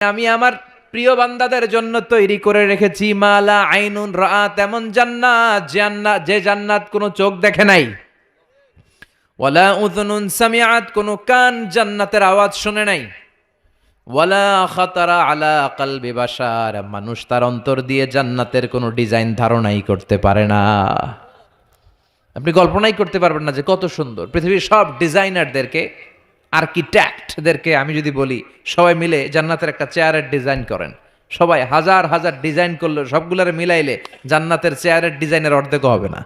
আমি আমার প্রিয় বান্দাদের জন্য তৈরি করে রেখেছি মালা আইনুন রাআত, এমন জান্নাত, যে জান্নাত কোনো চোখ দেখে নাই, ওয়ালা উযুনুন সামিআত, কোনো কান জান্নাতের আওয়াজ শুনে নাই, ওয়ালা খাতারা আলা কলবি বাশার, মানুষ তার অন্তর দিয়ে জান্নাতের কোনো ডিজাইন ধারণাই করতে পারে না। আপনি কল্পনাই করতে পারবেন না যে কত সুন্দর। পৃথিবীর সব ডিজাইনারদেরকে, আর্কিটেক্টদেরকে আমি যদি বলি সবাই মিলে জান্নাতের একটা চেয়ারের ডিজাইন করেন, সবাই হাজার হাজার ডিজাইন করলে সবগুলারে মিলাইলে জান্নাতের চেয়ারের ডিজাইনের অর্ধেক হবে না।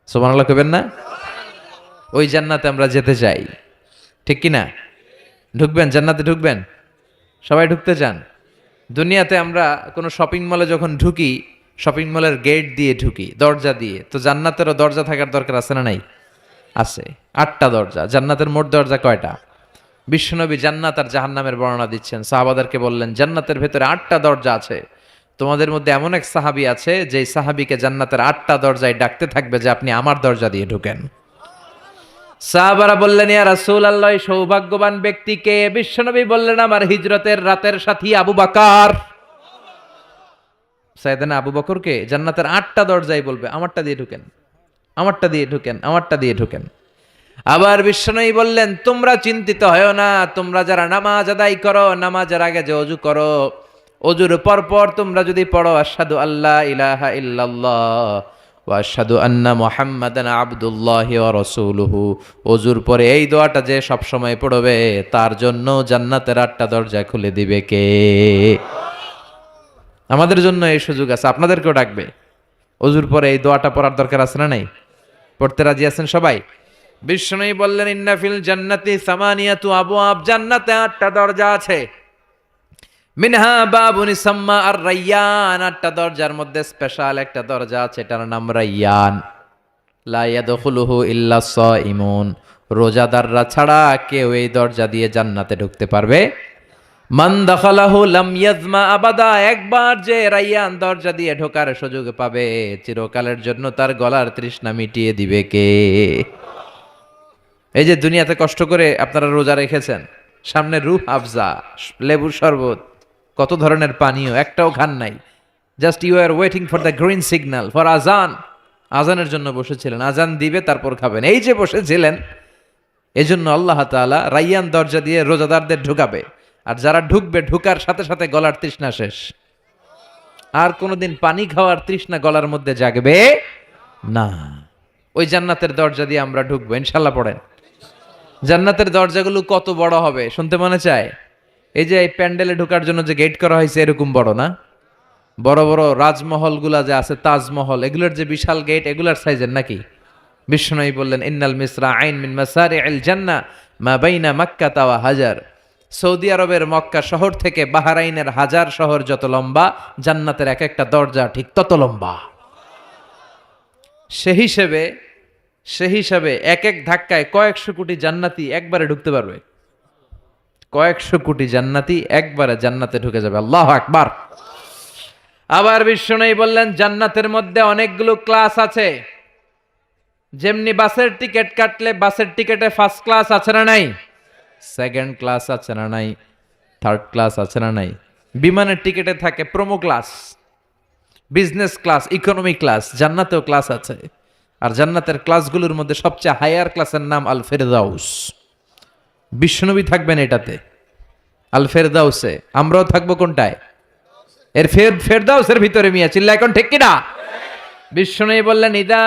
সুবহানাল্লাহ কইবেন না? ওই জান্নাতে আমরা যেতে চাই, ঠিক কি না? ঢুকবেন জান্নাতে? ঢুকবেন? সবাই ঢুকতে চান? দুনিয়াতে আমরা কোনো শপিং মলে যখন ঢুকি, শপিং মলের গেট দিয়ে ঢুকি, দরজা দিয়ে। তো জান্নাতেরও দরজা থাকার দরকার আছে না নাই? আছে। 8টা দরজা। জান্নাতের মোট দরজা কয়টা? বিশ্বনবী জান্নাত আর জাহান্নামের বর্ণনা দিচ্ছেন, সাহাবাদেরকে বললেন জান্নাতের ভেতরে 8টা দরজা আছে। তোমাদের মধ্যে এমন এক সাহাবী আছে যে সাহাবীকে জান্নাতের 8টা দরজায় ডাকতে থাকবে যে আপনি আমার দরজা দিয়ে ঢুকেন। সাহাবারা বললেন ইয়া রাসূলুল্লাহ, সৌভাগ্যবান ব্যক্তিকে? বিশ্বনবী বললেন আমার হিজরতের রাতের সাথী আবু বকর। সাইয়েদনা আবু বকরকে জান্নাতের 8টা দরজায় বলবে আমারটা দিয়ে ঢুকেন, আমারটা দিয়ে ঢুকেন, আমারটা দিয়ে ঢুকেন। আবার বিশ্বনবী বললেন তোমরা চিন্তিত হয়ো না, তোমরা যারা নামাজ আদায় করো, নামাজের আগে যে ওযু করো, ওযুর পর তোমরা যদি পড়ো আশহাদু আল্লা ইলাহা ইল্লাল্লাহ ওয়া আশহাদু আন্না মুহাম্মাদান আবদুল্লাহি ওয়া রাসূলুহু, ওযুর পরে এই দোয়াটা যে সব সময় পড়বে তার জন্য জান্নাতের 8টা দরজা খুলে দিবে কে? আমাদের জন্য এই সুযোগ আছে, আপনাদেরকেও ডাকবে। ওযুর পরে এই দোয়াটা পড়ার দরকার আছে না নাই? পড়তে রাজি আছেন সবাই? বিষ্ণু বললেন ইন্না ফিল জান্নাতি সামানিয়াতু আবওয়াব, জান্নাতে 8টা দরজা আছে। মিনহা বাবুন ইসাম্মা আর রায়্যান, 8টা দরজার মধ্যে স্পেশাল একটা দরজা আছে, এটার নাম রায়্যান। লা ইয়াদখুলুহু ইল্লা সাইমুন, রোজাদাররা ছাড়া কেউ এই দরজা দিয়ে জান্নাতে ঢুকতে পারবে। মান দাখালাহু লাম ইয়াজমা আবাদা, একবার যে রায়্যান দরজা দিয়ে ঢোকার সুযোগ পাবে চিরকালের জন্য তার গলার তৃষ্ণা মিটিয়ে দিবে কে? এই যে দুনিয়াতে কষ্ট করে আপনারা রোজা রেখেছেন, সামনে রূহ আফজা, লেবুর শরবত, কত ধরনের পানীয়, একটাও খান নাই। Just you are waiting for the green signal for আজান, আজানের জন্য বসেছিলেন, আজান দিবে তারপর খাবেন, এই যে বসেছিলেন। এজন্য আল্লাহ তাআলা রায়্যান দরজা দিয়ে রোজাদারদের ঢুকাবে, আর যারা ঢুকবে ঢুকার সাথে সাথে গলার তৃষ্ণা শেষ, আর কোনোদিন পানি খাওয়ার তৃষ্ণা গলার মধ্যে জাগবে না। ওই জান্নাতের দরজা দিয়ে আমরা ঢুকবো ইনশাল্লাহ। পড়েন। জান্নাতের দরজাগুলো কত বড় হবে শুনতে মনে চায়? এই যে এই প্যান্ডেলে ঢোকার জন্য যে গেট করা হয়েছে এরকম বড় না? বড় বড় রাজমহলগুলা যে আছে, তাজমহল, এগুলোর যে বিশাল গেট, এগুলার সাইজের নাকি? বিষ্ণুই বললেন ইন্নাল মিসরা আইন মিন মাসারি'আল জান্নাহ মা বাইনা মাক্কা ওয়া হাজার, সৌদি আরবের মক্কা শহর থেকে বাহরাইনের হাজার শহর যত লম্বা, জান্নাতের এক একটা দরজা ঠিক তত লম্বা। সে হিসেবে এক এক ধাক্কায় কয়েকশো কোটি জান্নাতি একবারে ঢুকতে পারবে। কয়েকশো কোটি জান্নাতি একবারে জান্নাতে ঢুকে যাবে। আল্লাহু আকবার। আবার বিষ্ণু বললেন জান্নাতের মধ্যে অনেকগুলো ক্লাস আছে। যেমনি বাসের টিকিট কাটলে বাসের টিকিটে ফার্স্ট ক্লাস আছে না নাই, সেকেন্ড ক্লাস আছে না নাই, থার্ড ক্লাস আছে না নাই, বিমানের টিকিটে থাকে promo class, business class, economy class, জান্নাতেও ক্লাস আছে। আর জান্নাতের ক্লাসগুলোর মধ্যে সবচেয়ে হায়ার ক্লাসের নাম আল ফেরদাউস। বিশ্বনবী থাকবেন এটাতে, আল ফেরদাউসে। আমরাও থাকবো কোনটায়? এর ফেরদাউসের ভিতরে। মিয়া চিল্লা এখন ঠিক কিনা? বিশ্বনবী বললেন ইদা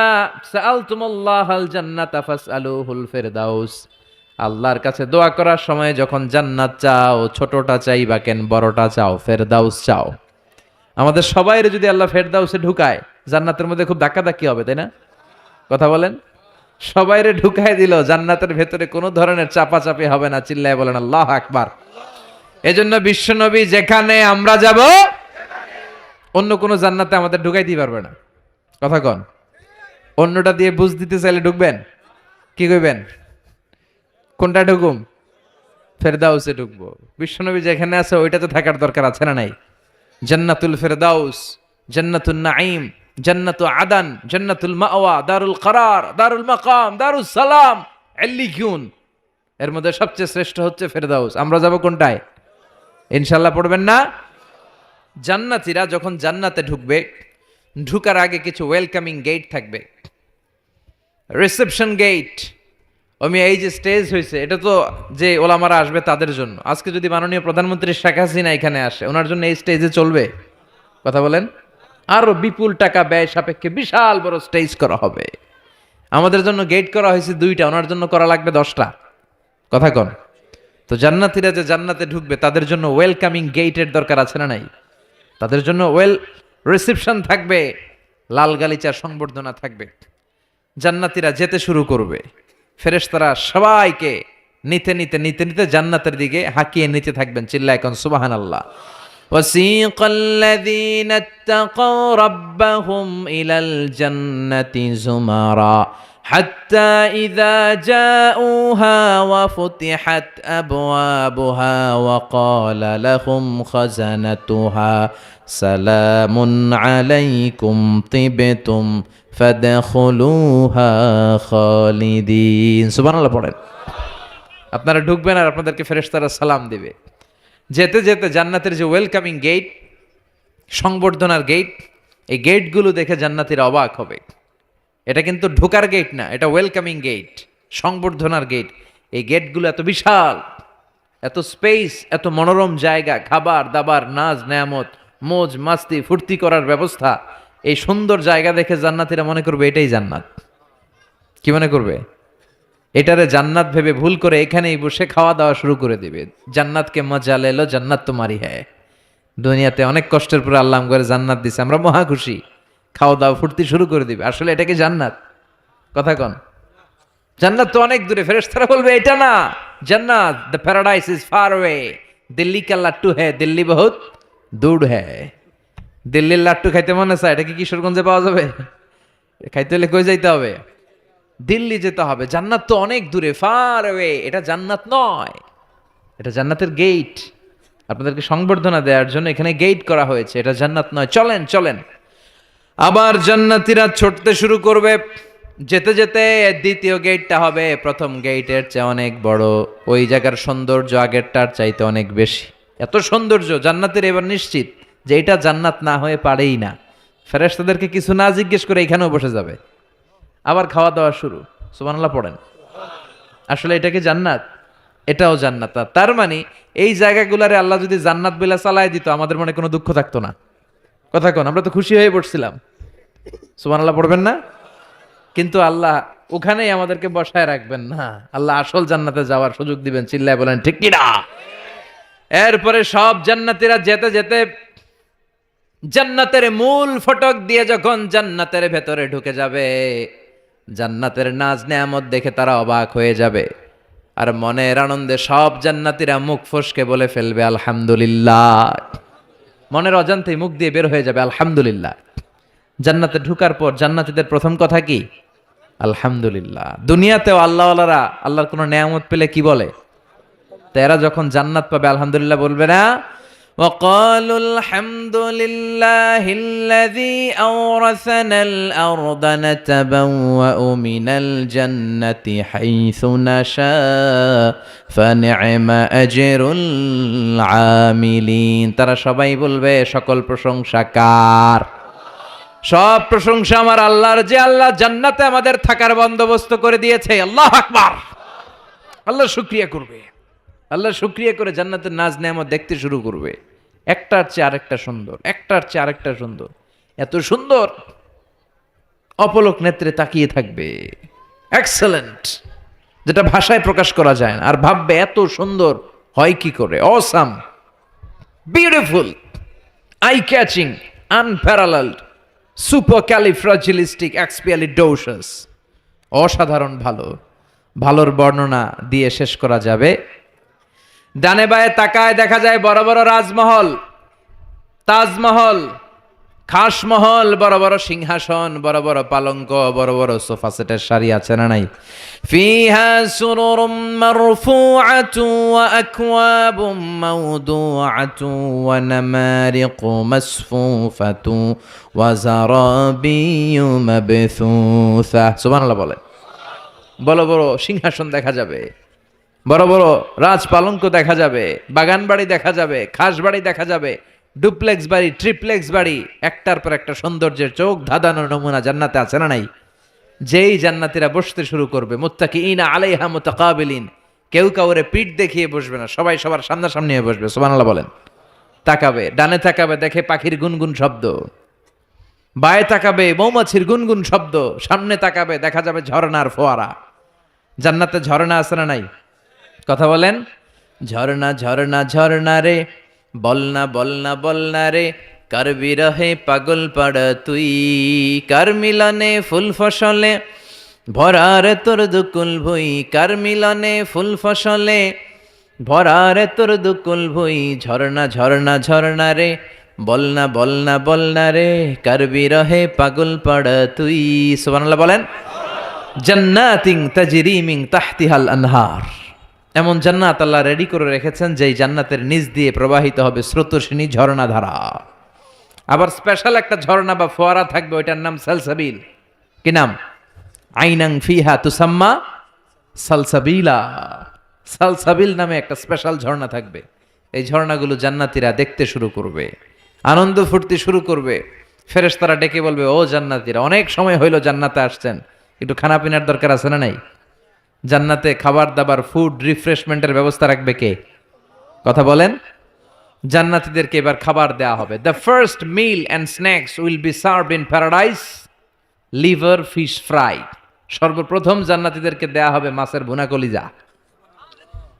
সাআলতুমুল্লাহাল জান্নাতা ফাসআলুহুল ফেরদাউস, আল্লাহর কাছে দোয়া করার সময় যখন জান্নাত চাও, ছোটটা চাইবা কেন, বড়টা চাও, ফেরদাউস চাও। আমাদের সবাইরে যদি আল্লাহ ফেরদাউসে ঢুকায়, জান্নাতের মধ্যে খুব ধাক্কাধাক্কি হবে, তাই না? কথা বলেন। সবাইরে ঢুকায় দিল, জান্নাতের ভেতরে কোনো ধরনের চাপাচাপি হবে না। চিল্লায় বলেন আল্লাহু আকবার। এজন্য বিশ্বনবী যেখানে আমরা যাব, অন্য কোনো জান্নাতে আমাদের ঢুকাই দিতে পারবে না। কথা কন। অন্যটা দিয়ে বুঝ দিতে চাইলে ঢুকবেন, কি কইবেন? কোনটা ঢুকুম? ফেরদাউসে ঢুকবো। বিশ্বনবী যেখানে আছে ওইটাতে থাকার দরকার আছে না নাই? জান্নাতুল ফেরদাউস, জান্নাতুন নাঈম, জান্নাতু আদান, জান্নাতুল মাওয়া, দারুল করার, দারুল মাকাম, দারুস সালাম, ইল্লিয়ুন, এর মধ্যে সবচেয়ে শ্রেষ্ঠ হচ্ছে ফেরদাউস। আমরা যাব কোনটায়? ইনশাআল্লাহ পড়বেন না? জান্নাতীরা যখন জান্নাতে ঢুকবে, ঢুকার আগে কিছু ওয়েলকামিং গেট থাকবে, রিসেপশন গেট। এই যে স্টেজ হয়েছে, এটা তো যে ওলামারা আসবে তাদের জন্য। আজকে যদি মাননীয় প্রধানমন্ত্রী শেখ হাসিনা এখানে আসে, ওনার জন্য এই স্টেজে চলবে? কথা বলেন। আরো বিপুল টাকা ব্যয় সাপেক্ষে বিশাল বড় স্টেজ করা হবে। আমাদের জন্য গেট করা হয়েছে 2টা, ওনার জন্য করা লাগবে 10টা। কথা কন। তো জান্নাতীরা যে জান্নাতে ঢুকবে তাদের জন্য ওয়েলকামিং গেটের দরকার আছে না নাই? তাদের জন্য রিসেপশন থাকবে, লাল গালিচার সংবর্ধনা থাকবে। জান্নাতীরা যেতে শুরু করবে, ফেরেশতারা সবাইকে নিতে নিতে নিতে নিতে জান্নাতের দিকে হাঁকিয়ে নিতে থাকবেন। চিল্লায় এখন সুবহানাল্লাহ। وسيق الذين اتقوا ربهم إلى الجنة زمرا حتى إذا جاءوها وفتحت أبوابها وقال لهم خزنتها سلام عليكم طبتم فادخلوها خالدين سبحان الله পড়েন। আপনারা ঢুকবেন আর আপনাদেরকে ফেরেশতারা সালাম দিবে। যেতে যেতে জান্নাতের যে ওয়েলকামিং গেট, সংবর্ধনার গেট, এই গেটগুলো দেখে জান্নাতীরা অবাক হবে। এটা কিন্তু ঢোকার গেট না, এটা ওয়েলকামিং গেট, সংবর্ধনার গেট। এই গেটগুলো এত বিশাল, এত স্পেস, এত মনোরম জায়গা, খাবার দাবার, নাজ নেয়ামত, মোজ মাস্তি, ফুর্তি করার ব্যবস্থা। এই সুন্দর জায়গা দেখে জান্নাতীরা মনে করবে এটাই জান্নাত। কি মনে করবে? এটারে জান্নাত ভেবে ভুল করে এখানেই বসে খাওয়া দাওয়া শুরু করে দিবে। জান্নাতকে মজা লেলো, জান্নাত তোমারই হ্যায়। দুনিয়াতে অনেক কষ্টের পরে আল্লাহ করে জান্নাত দিছে, আমরা মহা খুশি, খাওয়া দাওয়া ফুর্তি শুরু করে দিবে। আসলে এটা কি জান্নাত? কথা কন। জান্নাত তো অনেক দূরে। ফেরেশতারা বলবে এটা না জান্নাত, the paradise is far way, Delhi কা লাট্টু হ্যায়, দিল্লি বহুত দূর হ্যায়। দিল্লির লাট্টু খাইতে মনে চায়, এটা কি কিশোরগঞ্জে পাওয়া যাবে? খাইতে হলে কই যাইতে হবে? দিল্লি যেতে হবে। জান্নাত তো অনেক দূরে, ফার ওয়ে। এটা জান্নাত নয়, এটা জান্নাতের গেট। আপনাদেরকে সংবর্ধনা দেওয়ার জন্য এখানে গেট করা হয়েছে, এটা জান্নাত নয়। চলেন চলেন। আবার জান্নাতীরা ছুটতে শুরু করবে। যেতে যেতে দ্বিতীয় গেটটা হবে প্রথম গেটের চেয়ে অনেক বড়। ওই জায়গার সৌন্দর্য আগেরটার চাইতে অনেক বেশি। এত সৌন্দর্য, জান্নাতের এবার নিশ্চিত যে এটা জান্নাত না হয়ে পারেই না। ফেরেশতাদেরকে কিছু না জিজ্ঞেস করে এখানেও বসে যাবে। আবার খাওয়া দাওয়া শুরু। সুবহানাল্লাহ পড়েন। আসলে এটা কি জান্নাত? এটাও জান্নাত। তার মানে এই জায়গাগুলারে আল্লাহ যদি জান্নাত বলে চালায় দিত, আমাদের মনে কোনো দুঃখ থাকতো না। কথা কোন, আমরা তো খুশি হয়ে পড়ছিলাম। সুবহানাল্লাহ পড়বেন না? কিন্তু আল্লাহ ওখানেই আমাদেরকে বসায় রাখবেন না, আল্লাহ আসল জান্নাতে যাওয়ার সুযোগ দিবেন। চিল্লায় বলেন ঠিক কি না? এরপরে সব জান্নাতীরা যেতে যেতে জান্নাতের মূল ফটক দিয়ে যখন জান্নাতের ভেতরে ঢুকে যাবে, জান্নাতের নাজ নেয়ামত দেখে তারা অবাক হয়ে যাবে। আর মনের আনন্দে সব জান্নাতীরা মুখ ফসকে বলে ফেলবে আলহামদুলিল্লাহ। মনের অজান্তেই মুখ দিয়ে বের হয়ে যাবে আলহামদুলিল্লাহ। জান্নাতে ঢুকার পর জান্নাতীদের প্রথম কথা কি? আলহামদুলিল্লাহ। দুনিয়াতেও আল্লাহওয়ালারা আল্লাহর কোনো নেয়ামত পেলে কি বলে? তারা যখন জান্নাত পাবে আলহামদুলিল্লাহ বলবে না? وقالوا الحمد لله الذي أورثنا الأرض نتبوأ من الجنة حيث نشاء فنعم أجر العاملين। তারা সবাই বলবে সকল প্রশংসা কার? সব প্রশংসা আমার আল্লাহর, যে আল্লাহ জান্নাতে আমাদের থাকার বন্দোবস্ত করে দিয়েছে। আল্লাহু আকবার। আল্লাহ শুকরিয়া করবে। আল্লাহ শুকরিয়া করে জান্নাতের নাজ নেয়ামত দেখতে শুরু করবে। একটার চেয়ে আরেকটা সুন্দর, একটার চেয়ে আরেকটা সুন্দর। এত সুন্দর অপলক নেত্রে তাকিয়ে থাকবে। এক্সেলেন্ট, যেটা ভাষায় প্রকাশ করা যায় না। আর ভাববে এত সুন্দর হয় কি করে? Awesome, beautiful, eye catching, unparalleled, supercalifragilisticexpialidocious. অসাধারণ ভালো। ভালোর বর্ণনা দিয়ে শেষ করা যাবে। ডানে বায়ে তাকায় দেখা যায় বড় বড় রাজমহল, তাজমহল, খাসমহল, বড় বড় সিংহাসন, বড় বড় পালঙ্ক, বড় বড় সোফা সেটের সারি আছে না নাই? ফিহা সুরুরুম মারফুআতু ওয়া আকওয়াবুম মাওদুআতু ওয়া নামারিকু মাসফুফাতু ওয়া যারাবিয়্যু মাবথুসা। সুবহানাল্লাহ বলে। বড় বড় সিংহাসন দেখা যাবে, বড় বড় রাজ পালঙ্ক দেখা যাবে, বাগান বাড়ি দেখা যাবে, খাস বাড়ি দেখা যাবে, ডুপ্লেক্স বাড়ি, ট্রিপ্লেক্স বাড়ি, একটার পর একটা সৌন্দর্যের চোখ ধাঁধানো নমুনা জান্নাতে আছে না নাই? যেই জান্নাতীরা বসতে শুরু করবে, মুত্তাকিইনা আলাইহা মুতাকাবিলিন, কেউ কাউরে পিঠ দেখিয়ে বসবে না, সবাই সবার সামনাসামনি হয়ে বসবে। সুবহানাল্লাহ বলেন। তাকাবে, ডানে তাকাবে, দেখে পাখির গুনগুন শব্দ, বায়ে তাকাবে মৌমাছির গুনগুন শব্দ, সামনে তাকাবে দেখা যাবে ঝর্ণার ফোয়ারা। জান্নাতে ঝর্ণা আছে না নাই? কথা বলেন। ঝর্ণা ঝর্ণা ঝর্ণা রে, বলনা বলনা বলনা রে, কার বিরহে পাগল পাড়া তুই, কার মিলনে ফুল ফসলে ভরারে তোর দুকুল ভুই, কার মিলনে ফুল ফসলে ভরারে তোর দুকুল ভুই, ঝর্ণা ঝর্ণা ঝর্ণা রে, বলনা বলনা বলনা রে, কার বিরহে পাগল পাড়া তুই। সুবহানাল্লাহ বলেন। জান্নাতিন তাজরি মিন তাহতিহাল আনহার, এমন জান্নাত আল্লাহ রেডি করে রেখেছেন যেই জান্নাতের নিচ দিয়ে প্রবাহিত হবে স্রোতস্বিনী ঝর্ণাধারা। আবার স্পেশাল একটা ঝর্ণা বা ফোয়ারা থাকবে, ওইটার নাম সালসাবিল। কি নাম? আইনাং ফিহা তুসাম্মা সালসাবিলা। সালসাবিল নামে একটা স্পেশাল ঝর্ণা থাকবে। এই ঝর্ণাগুলো জান্নাতীরা দেখতে শুরু করবে, আনন্দ ফুর্তি শুরু করবে। ফেরেশতারা ডেকে বলবে, ও জান্নাতীরা, অনেক সময় হইল জান্নাতে আসছেন, একটু খানা পিনার দরকার আছে না নাই? জান্নাতে খাবার দাবার, ফুড রিফ্রেশমেন্টের ব্যবস্থা রাখবে কে? কথা বলেন। জান্নাতীদেরকে এবার খাবার দেয়া হবে। The first mill and snacks will be served in paradise liver fish fry. সর্বপ্রথম জান্নাতীদেরকে দেয়া হবে মাছের ভুনা কলিজা।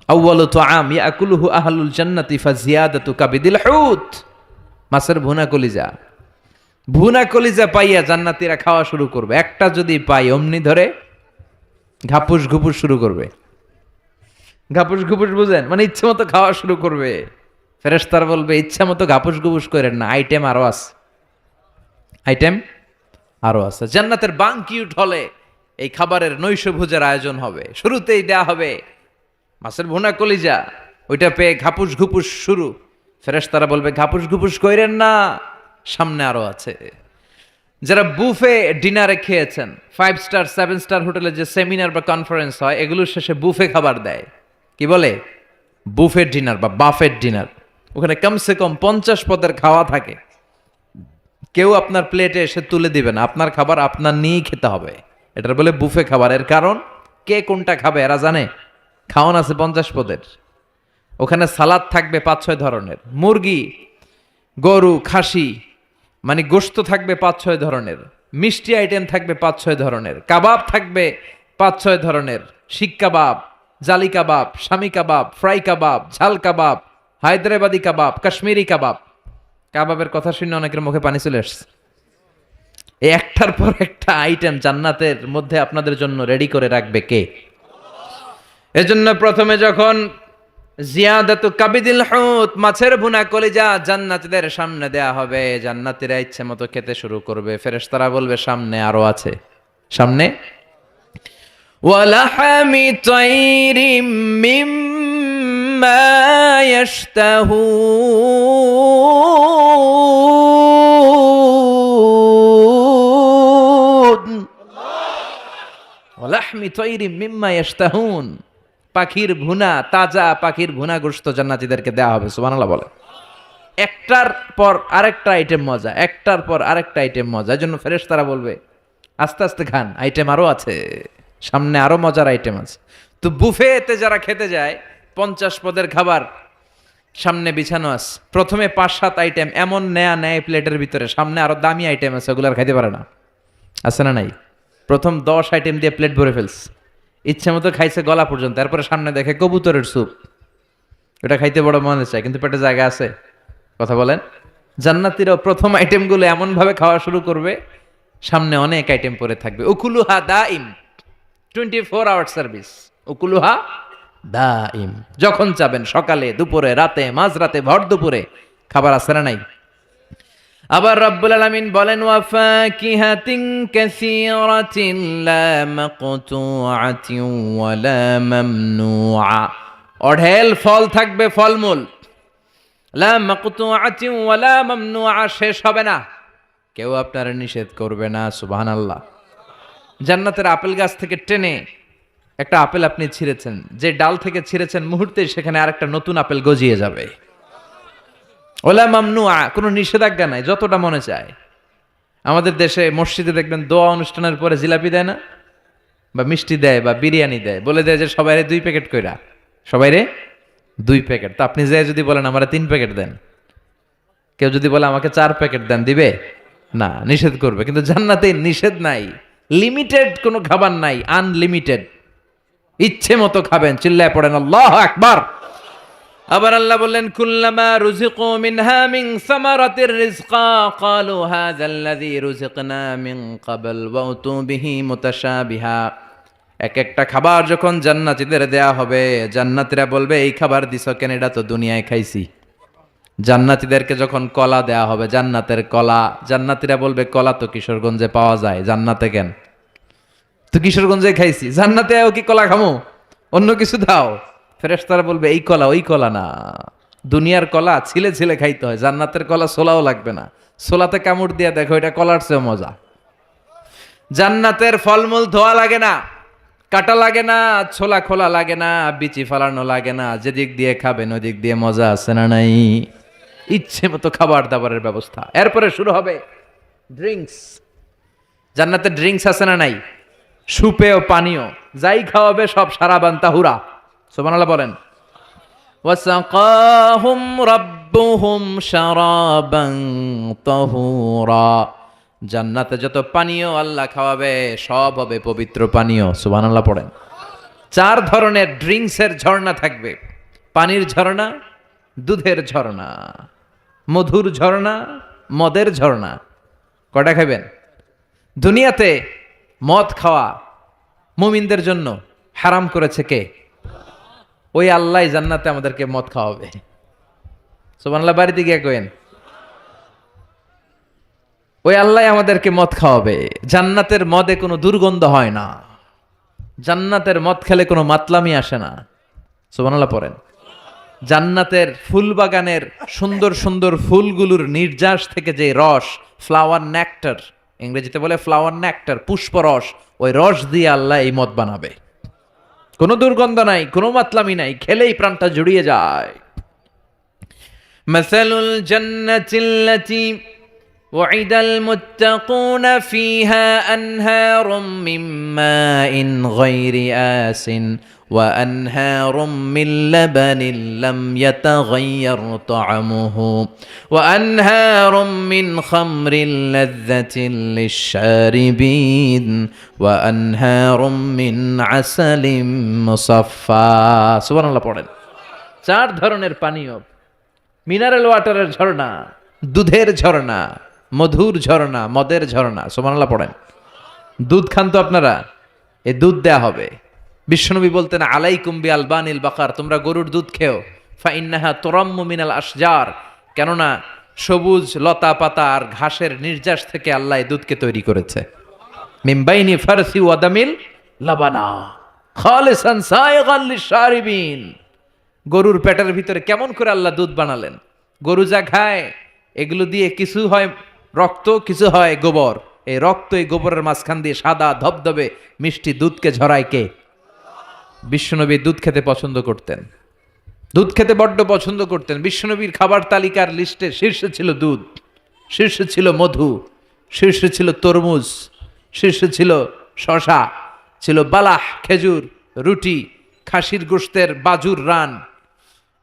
আউয়ালু তুআম ইয়াকুলুহু আহলুল জান্নাতি ফাজিয়াদাতু কাবিদিল হুত। মাছের ভুনা কলিজা, ভুনা কলিজা পাইয়া জান্নাতীরা খাওয়া শুরু করবে। একটা যদি পাই অমনি ধরে ঘাপুস ঘুপুস শুরু করবে। ঘাপুস ঘুপুস বুঝেন? মানে ইচ্ছে মতো খাওয়া শুরু করবে। ফেরেশতারা বলবে, ইচ্ছা মতো ঘাপুস ঘুপুস করেন না, আইটেম আরো আছে, আইটেম আরো আছে। জান্নাতের বানকিউট হলে এই খাবারের নৈশভোজের আয়োজন হবে। শুরুতেই দেয়া হবে মাছের ভুনা কলিজা, ওইটা পেয়ে ঘাপুস ঘুপুস শুরু। ফেরেশতারা বলবে, ঘাপুস ঘুপুস কইরেন না, সামনে আরো আছে। যারা বুফে ডিনারে খেয়েছেন, 5 স্টার 7 স্টার হোটেলে যে সেমিনার বা কনফারেন্স হয়, এগুলোর শেষে বুফে খাবার দেয়। কি বলে? বুফে ডিনার বা বাফেট ডিনার। ওখানে কমসে কম 50 পদের খাওয়া থাকে। কেউ আপনার প্লেটে এসে তুলে দিবে না, আপনার খাবার আপনার নিয়েই খেতে হবে। এটার বলে বুফে খাবার। এর কারণ, কে কোনটা খাবে এরা জানে। খাওয়ান আছে 50 পদের। ওখানে সালাদ থাকবে 5-6 ধরনের, মুরগি, গরু, খাসি, মানে গোশত থাকবে 5-6 ধরনের, মিষ্টি আইটেম থাকবে 5-6 ধরনের, কাবাব থাকবে 5-6 ধরনের, শিক কাবাব, জালি কাবাব, শামি কাবাব, ফ্রাই কাবাব, ঝাল কাবাব, হায়দ্রাবাদি কাবাব, কাশ্মীরি কাবাব। কাবাবের কথা শুনে অনেকের মুখে পানি চলে আসছে। এই একটার পর একটা আইটেম জান্নাতের মধ্যে আপনাদের জন্য রেডি করে রাখবে কে? এজন্য প্রথমে যখন জিয়াদাতু কাবিদিল হুত, মাছের ভুনা কলিজা জান্নাতীদের সামনে দেয়া হবে, জান্নাতীরা ইচ্ছে মতো খেতে শুরু করবে। ফেরেশতারা বলবে, সামনে আরো আছে, সামনে। ওয়ালাহামি তাইরিম মিম্মা ইয়াশতাহুন, ওয়ালাহমি তাইরিম মিম্মা ইয়াশতাহুন, পাখির ভুনা, তাজা পাখির ভুনা গোশত জান্নাতীদেরকে দেওয়া হবে। সুবহানাল্লাহ বলে। একটার পর আরেকটা আইটেম মজা, একটার পর আরেকটা আইটেম মজা। এজন্য ফেরেশতারা বলবে, আস্তে আস্তে খান, আইটেম আরো আছে, সামনে আরো মজার আইটেম আছে। তো বুফেতে যারা খেতে যায়, 50 পদের খাবার সামনে বিছানো আছে। প্রথমে 5-7 আইটেম এমন নেয়া নেয় প্লেটের ভিতরে, সামনে আরো দামি আইটেম আছে, ওগুলো আর খাইতে পারে না। আছে না নাই? প্রথম 10 আইটেম দিয়ে প্লেট ভরে ফেলছে, ইচ্ছে মতো খাইছে গলা পর্যন্ত। তারপরে সামনে দেখে কবুতরের স্যুপ, ওটা খাইতে বড় মনে চায়, কিন্তু পেটে জায়গা আছে। কথা বলেন। জান্নাতীরাও প্রথম আইটেমগুলো এমন ভাবে খাওয়া শুরু করবে, সামনে অনেক আইটেম পরে থাকবে। উকুলুহা দাইম, 24 আওয়ার সার্ভিস। উকুলুহা দাইম, যখন চাবেন, সকালে, দুপুরে, রাতে, মাঝরাতে, ভর দুপুরে খাবার আছে না নাই? আবার রব্বুল আলামিন বলেন, ওয়াফাকিহাতিন কাসীরাতিন লা মাকতুআতিন ওয়া লা মামনুআ। অঢেল ফল থাকবে, ফলমূল। লা মাকতুআতিন ওয়া লা মামনুআ, শেষ হবে না, কেউ আপনারা নিষেধ করবে না। সুবহানাল্লাহ। জান্নাতের আপেল গাছ থেকে টেনে একটা আপেল আপনি ছিঁড়েছেন, যে ডাল থেকে ছিঁড়েছেন মুহূর্তে সেখানে আরেকটা নতুন আপেল গজিয়ে যাবে। ওলা মামনুআ, কোনো নিষেধাজ্ঞা নাই, যতটা মনে চায়। আমাদের দেশে মসজিদে দেখবেন দোয়া অনুষ্ঠানের পরে জিলাপি দেয় না, বা মিষ্টি দেয় বা বিরিয়ানি দেয়, বলে দেয় যে সবাইরে 2 প্যাকেট কইরা, সবাইরে 2 প্যাকেট। তো আপনি যে যদি বলেন আমারে 3 প্যাকেট দেন, কেউ যদি বলে আমাকে 4 প্যাকেট দেন, দিবে না, নিষেধ করবে। কিন্তু জান্নাতে নিষেধ নাই, লিমিটেড কোনো খাবার নাই, আনলিমিটেড, ইচ্ছে মতো খাবেন। চিল্লায় পড়েন আল্লাহু আকবার। আবার আল্লাহ বললেন কুল্লামা রুজিকু মিনহা মিন সামারাতির রিজকা ক্বালু হাযাল্লাযী রুজিকনা মিন ক্বাবল ওয়া উতু বিহি মুতাশাবিহা। এক একটা খাবার যখন জান্নাতীদের দেয়া হবে, জান্নাতীরা বলবে এই খাবার দিছো কেন, এটা তো দুনিয়ায় খাইছি। জান্নাতীদেরকে যখন কলা দেয়া হবে, জান্নাতের কলা, জান্নাতীরা বলবে কলা তো কিশোরগঞ্জে পাওয়া যায়, জান্নাতে কেন? তো কিশোরগঞ্জে খাইছি, জান্নাতে আও কি কলা খামো? অন্য কিছু দাও। ফেরেশতারা বলবে এই কলা ওই কলা না, দুনিয়ার কলা ছিলে ছিলে খাইতে হয়, জান্নাতের কলা ছোলাও লাগবে না, ছোলাতে কামড় দিয়ে দেখো এটা কলার চেয়ে মজা। জান্নাতের ফলমূল ধোয়া লাগে না, কাটা লাগে না, ছোলা খোলা লাগে না, বিচি ফালানো লাগে না, যেদিক দিয়ে খাবেন ওদিক দিয়ে মজা আছে না নাই? ইচ্ছে মতো খাবার দাবারের ব্যবস্থা। এরপরে শুরু হবে ড্রিঙ্কস। জান্নাতে ড্রিঙ্কস আছে না নাই? সুপেয় পানীয়, যাই খাওয়াবে সব সারাবান তাহুরা। সুবহানাল্লাহ বলেন। ওয়াসাকাহুম রাব্বুহুম শারাবান তাহুরা। জান্নাতে যত পানীয় আল্লাহ খাওয়াবে সব হবে পবিত্র পানীয়। সুবহানাল্লাহ পড়েন। 4 ধরনের ড্রিঙ্কসের ঝর্ণা থাকবে, পানির ঝর্ণা, দুধের ঝর্ণা, মধুর ঝর্ণা, মদের ঝর্ণা। কটা খাবেন? দুনিয়াতে মদ খাওয়া মুমিনদের জন্য হারাম করেছে কে? ওই আল্লাহ জান্নাতে আমাদেরকে মদ খাওয়াবে। সুবহানাল্লাহ বাড়িতে গিয়ে কইেন, ওই আল্লাহ আমাদেরকে মদ খাওয়াবে। জান্নাতের মদে কোনো দুর্গন্ধ হয় না, জান্নাতের মদ খেলে কোনো মাতলামি আসে না। সুবহানাল্লাহ পড়েন। জান্নাতের ফুল বাগানের সুন্দর সুন্দর ফুলগুলোর নির্যাস থেকে যে রস, ফ্লাওয়ার নেক্টার, ইংরেজিতে বলে ফ্লাওয়ার নেক্টার, পুষ্পরস, ওই রস দিয়ে আল্লাহ এই মদ বানাবে। কোনো দুর্গন্ধ নাই, কোনো মাতলামি নাই, খেলেই প্রাণটা জুড়িয়ে যায়। মাসালুল জান্নাতিল্লাতী وعد المتقون فيها أنهار من ماء غير آس وأنهار من لبن لم يتغير طعمه وأنهار من خمر لذة للشاربين وأنهار من عسل مصفى سبحان الله পড়েন। 4 ধরনের পানীয়, মিনারেল ওয়াটারের ঝর্ণা, দুধের ঝর্ণা, মধুর ঝর্ণা, মদের ঝর্ণা। সুবহানাল্লাহ পড়েন। দুধ খান তো আপনারা, এই দুধ দেয়া হবে। বিশ্বনবী বলতেন আলাইকুম বি আলবানিল বাকার, তোমরা গরুর দুধ খেও, ফা ইন্নাহা তুরাম্মু মিনাল আশজার, কেননা সবুজ লতা পাতা আর ঘাসের নির্যাস থেকে আল্লাহ এই দুধকে তৈরি করেছে। মিন বাইনি ফারসি ওয়া দামিল লাবানা খালিসান সায়গান লিশারিবিন। গরুর পেটের ভিতরে কেমন করে আল্লাহ দুধ বানালেন? গরু যা খায় এগুলো দিয়ে কিছু হয় রক্ত, কিছু হয় গোবর। এই রক্ত এই গোবরের মাঝখান দিয়ে সাদা ধবধবে মিষ্টি দুধকে ঝরায় কে? বিশ্বনবী দুধ খেতে পছন্দ করতেন, দুধ খেতে বড্ড পছন্দ করতেন। বিশ্বনবীর খাবার তালিকার লিস্টে শীর্ষে ছিল দুধ, শীর্ষে ছিল মধু, শীর্ষে ছিল তরমুজ, শীর্ষে ছিল শশা, ছিল বালাহ খেজুর, রুটি, খাসির গোশতের বাজুর রান।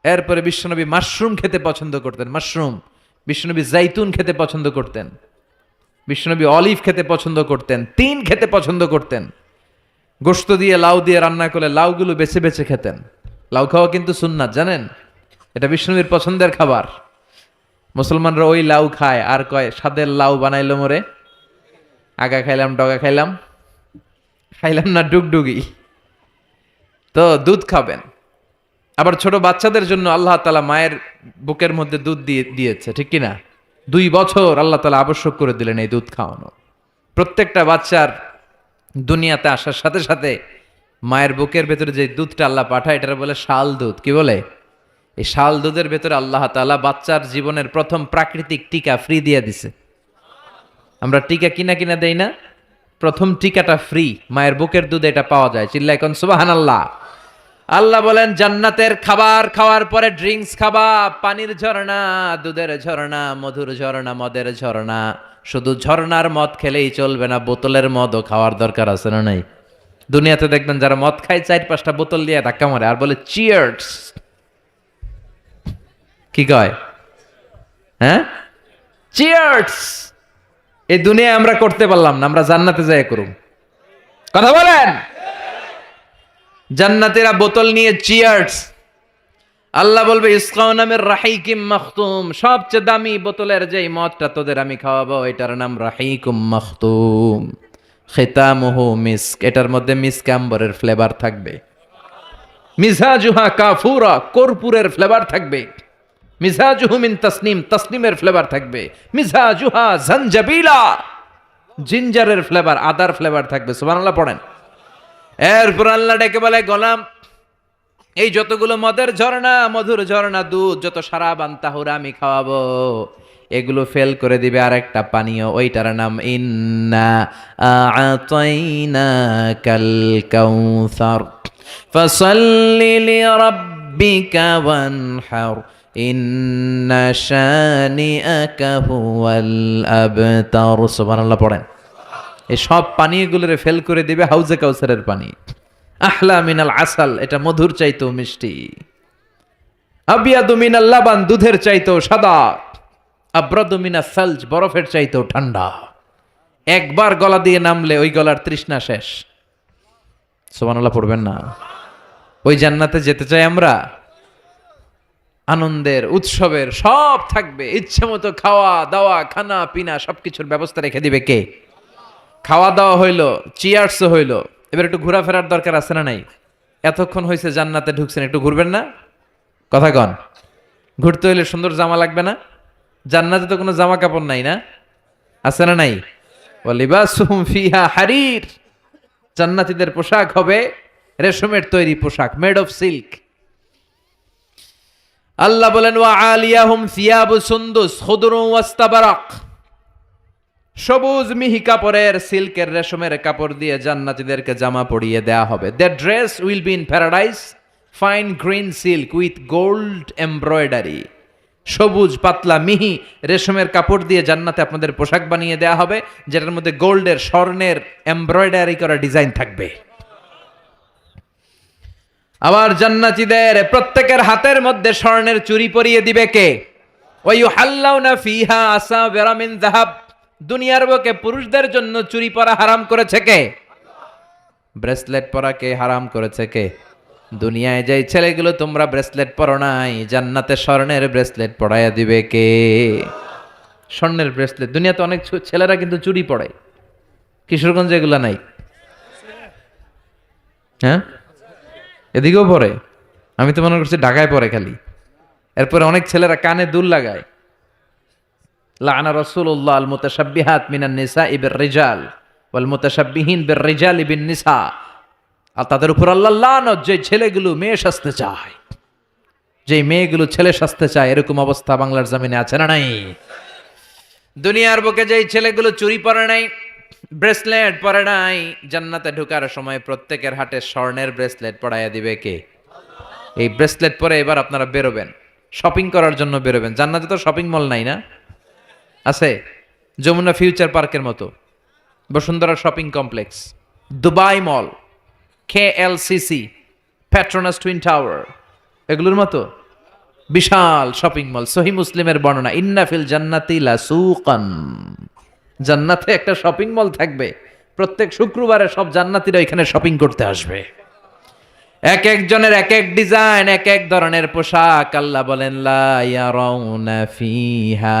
এরপরে বিশ্বনবী মাশরুম খেতে পছন্দ করতেন, মাশরুম। বিশ্বনবী জাইতুন খেতে পছন্দ করতেন, বিশ্বনবী অলিভ খেতে পছন্দ করতেন, তিন খেতে পছন্দ করতেন। গোশত দিয়ে লাউ দিয়ে রান্না করলে লাউগুলো বেছে বেছে খেতেন। লাউ খাওয়া কিন্তু সুন্নাত, জানেন? এটা বিশ্বনবীর পছন্দের খাবার। মুসলমানরা ওই লাউ খায় আর কয় স্বাদের লাউ বানাইলো মোরে, আগা খাইলাম ডগা খাইলাম, খাইলাম না ডুগডুগি। তো দুধ খাবেন। আবার ছোট বাচ্চাদের জন্য আল্লাহ তাআলা মায়ের বুকের মধ্যে দুধ দিয়েছে, ঠিক কিনা? 2 বছর আল্লাহ তাআলা আবশ্যক করে দিলেন এই দুধ খাওয়ানো। প্রত্যেকটা বাচ্চার দুনিয়াতে আসার সাথে সাথে মায়ের বুকের ভেতরে যে দুধটা আল্লাহ পাঠায় এটার বলে শাল দুধ। কি বলে? এই শাল দুধের ভেতরে আল্লাহ তাআলা বাচ্চার জীবনের প্রথম প্রাকৃতিক টিকা ফ্রি দিয়ে দিছে। আমরা টিকা কিনা কিনা দেই না, প্রথম টিকাটা ফ্রি, মায়ের বুকের দুধে এটা পাওয়া যায়। চিল্লা এখন সুবহানাল্লাহ। আল্লাহ বলেন জান্নাতের খাবার খাওয়ার পরে ড্রিঙ্কস খাবা, পানির ঝর্ণা, দুধের ঝর্ণা, মধুর ঝর্ণা, মদের ঝর্ণা। শুধু ঝর্ণার মদ খেলেই চলবে না, বোতলের মদও খাওয়ার দরকার আছে না নাই? দুনিয়াতে দেখবেন যারা মদ খায় 4-5টা বোতল দিয়ে ধাক্কা মারে আর বলে চিয়ার্স। কি কয়? হ্যাঁ, চিয়ার্স। এই দুনিয়ায় আমরা করতে পারলাম না, আমরা জান্নাতে যাই করুম। কথা বলেন। জান্নাতীরা বোতল নিয়ে চিয়ার্স। আল্লাহ বলবে ইসকাউনা মির রাহিকিম মাখতুম, সবচেয়ে দামি বোতলের যেই মদটা তোদের আমি খাওয়াবো এটার নাম রাহিকুম মাখতুম, খিতামুহু মিস্ক, এটার মধ্যে মিস্ক আম্বরের ফ্লেভার থাকবে। মিজাজুহা কাফুরা, কর্পূরের ফ্লেভার থাকবে। মিজাজুহু মিন তাসনিম, তাসনিমের ফ্লেভার থাকবে। মিজাজুহা জানজাবিলা, জিঞ্জারের ফ্লেভার, আদার ফ্লেভার থাকবে। সুবহানাল্লাহ পড়েন। এরপর আল্লাহ ডেকে বলে গোলাম, এই যতগুলো মদের ঝর্ণা, মধুর ঝর্ণা, দুধ, যত সারাবান তাহুরা আমি খাওয়াবো, এগুলো ফেল করে দিবে আরেকটা পানীয়, ওইটার নাম ইন্না আ'তাইনাকাল কাউসার ফাসাল্লি লিরাব্বিকা ওয়ানহার ইন্না শানিআকা হুয়াল আবতার। সুবহানাল্লাহ পড়েন। এই সব পানীয়গুলোরে ফেল করে দিবে হাউজে কাউসারের পানি। আহলা মিনাল আসাল, এটা মধুর চাইতেও মিষ্টি। আবিয়াদু মিনাল লাবান, দুধের চাইতেও সাদা। আব্রাদু মিনাস সালজ, বরফের চাইতেও ঠান্ডা। একবার গলা দিয়ে নামলে ওই গলার তৃষ্ণা শেষ। সুবহানাল্লাহ পড়বেন না? ওই জান্নাতে যেতে চাই আমরা। আনন্দের, উৎসবের সব থাকবে, ইচ্ছে মতো খাওয়া দাওয়া, খানা পিনা সবকিছুর ব্যবস্থা রেখে দিবে কে? খাওয়া দাওয়া হইলো, চিয়ার্সও হইলো, এবার একটু ঘোরাফেরার দরকার আছে না নাই? এতক্ষণ হয়েছে জান্নাতে ঢুকছেন, একটু ঘুরবেন না? কথা কন। ঘুরতে হইলে সুন্দর জামা লাগবে না? জান্নাতে তো কোনো জামা কাপড় নাই না? আছে না নাই? ওয়ালিবাসুহুম ফিহা হারির, জান্নাতীদের পোশাক হবে রেশমের তৈরি পোশাক, মেড অফ সিল্ক। আল্লাহ বলেন ওয়া আলিয়াহুম সিয়াবু সুন্দুস খুদরুন ওয়াস্তাবারাক, সবুজ মিহি কাপড়ের, সিল্কের, রেশমের কাপড় দিয়ে জান্নাতীদেরকে জামা পরিয়ে দেয়া হবে। That dress will be in paradise, fine green silk with gold embroidery. সবুজ পাতলা মিহি রেশমের কাপড় দিয়ে জান্নাতে আপনাদের পোশাক বানিয়ে দেয়া হবে, যেটার মধ্যে গোল্ডের, স্বর্ণের এমব্রয়ডারি করা ডিজাইন থাকবে। আবার জান্নাতীদের প্রত্যেকের হাতের মধ্যে স্বর্ণের চুড়ি পরিয়ে দিবে কে? ওয়া ইউহাল্লাউনা ফিহা আসাবিরা মিন যাহাব, দুনিয়ার বুকে পুরুষদের জন্য চুরি পরা হারাম করেছে কে? ব্রেসলেট পরা কে হারাম করেছে কে? দুনিয়ায় যাই ছেলেগুলো তোমরা ব্রেসলেট পরো নাই, জান্নাতে স্বর্ণের ব্রেসলেট পরাইয়া দিবে কে? স্বর্ণের ব্রেসলেট। দুনিয়াতে অনেক ছেলেরা কিন্তু চুরি পড়ে, কিশোরগঞ্জে এগুলা নাই? হ্যাঁ, এদিকেও পরে। আমি তো মনে করছি ঢাকায় পরে খালি। এরপরে অনেক ছেলেরা কানে দুল লাগায়। লাআনা রাসূলুল্লাহ আল মুতাশাব্বিহাত মিনান নিসাই বির রিজাল ওয়াল মুতাশাব্বিহিন বির রিজালি বিন নিসা। আর তাদের উপর আল্লাহ লানত, যে ছেলেগুলো মেয়ে সাজতে চায়, যে মেয়েগুলো ছেলে সাজতে চায়, এরকম অবস্থা বাংলার জমিনে আছে না নাই? দুনিয়ার বুকে যেই ছেলেগুলো চুরি পরে নাই, ব্রেসলেট পরে নাই, জান্নাতে ঢোকার সময় প্রত্যেকের হাতে স্বর্ণের ব্রেসলেট পরাইয়া দিবে কে? এই ব্রেসলেট পরে এবার আপনারা বেরোবেন, শপিং করার জন্য বেরোবেন। জান্নাতে তো শপিং মল নাই না? আছে, যমুনা ফিউচার পার্কের মতো, বসুন্ধরা শপিং কমপ্লেক্স, দুবাই মল, KLCC, পেট্রোনাস টুইন টাওয়ার, এগুলোর মতো বিশাল শপিং মল। সহিহ মুসলিমের বর্ণনা, ইন্না ফিল জান্নাতি লাসুকান, জান্নাতে একটা শপিং মল থাকবে। প্রত্যেক শুক্রবারে সব জান্নাতীরা এখানে শপিং করতে আসবে। এক একজনের এক এক ডিজাইন, এক এক ধরনের পোশাক। আল্লাহ বলেন লা ইয়ারাউনা ফিহা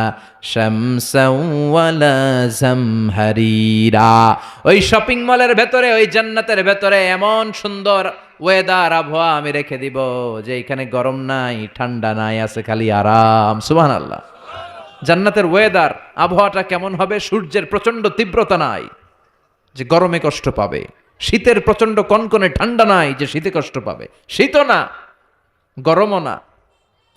শামসাও ওয়ালা জামহারিরা। ওই শপিং মলের ভেতরে, ওই জান্নাতের ভেতরে এমন সুন্দর ওয়েদার, আবহাওয়া আমি রেখে দিব যে এখানে গরম নাই, ঠান্ডা নাই, আছে খালি আরাম। সুবহানাল্লাহ। জান্নাতের ওয়েদার, আবহাওয়াটা কেমন হবে? সূর্যের প্রচন্ড তীব্রতা নাই যে গরমে কষ্ট পাবে, শীতের প্রচন্ড কনকনে ঠান্ডা নাই যে শীতে কষ্ট পাবে, শীতও না গরমও না,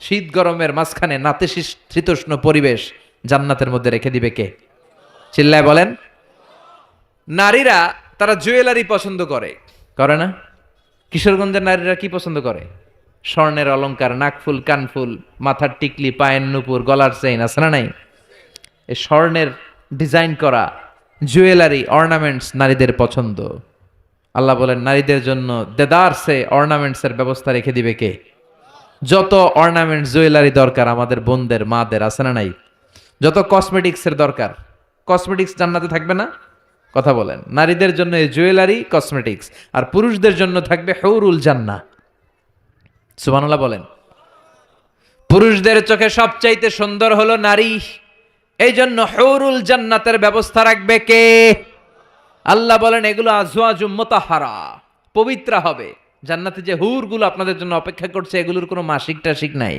শীত গরমের মাঝখানে নাতিশীতোষ্ণ পরিবেশ জান্নাতের মধ্যে রেখে দিবে কে? চিল্লায় বলেন। নারীরা তারা জুয়েলারি পছন্দ করে, করে না? কিশোরগঞ্জের নারীরা কি পছন্দ করে? স্বর্ণের অলংকার, নাকফুল, কানফুল, মাথার টিকলি, পায়ের নুপুর, গলার চেইন, আছে না নাই? এই স্বর্ণের ডিজাইন করা জুয়েলারি, অর্নামেন্টস নারীদের পছন্দ। আল্লাহ বলেন নারীদের জন্য দেদারসে অর্নামেন্টসের ব্যবস্থা রেখে দিবে কে? যত অর্নামেন্টস জুয়েলারি দরকার আমাদের বোনদের, মাদের, আছে না নাই? যত কসমেটিক্সের দরকার, কসমেটিক্স জান্নাতে থাকবে না? কথা বলেন। নারীদের জন্য এই জুয়েলারি, কসমেটিক্স, আর পুরুষদের জন্য থাকবে হুরুল জান্নাহ। সুবহানাল্লাহ বলেন। পুরুষদের চোখে সবচাইতে সুন্দর হলো নারী, এই জন্য হুরুল জান্নাতের ব্যবস্থা রাখবে কে? আল্লাহ বলেন এগুলো আজওয়াজুম মুতাহহারা, পবিত্র হবে। জান্নাতে যে হুরগুলো আপনাদের জন্য অপেক্ষা করছে, এগুলোর কোনো মাসিক টাসিক নাই,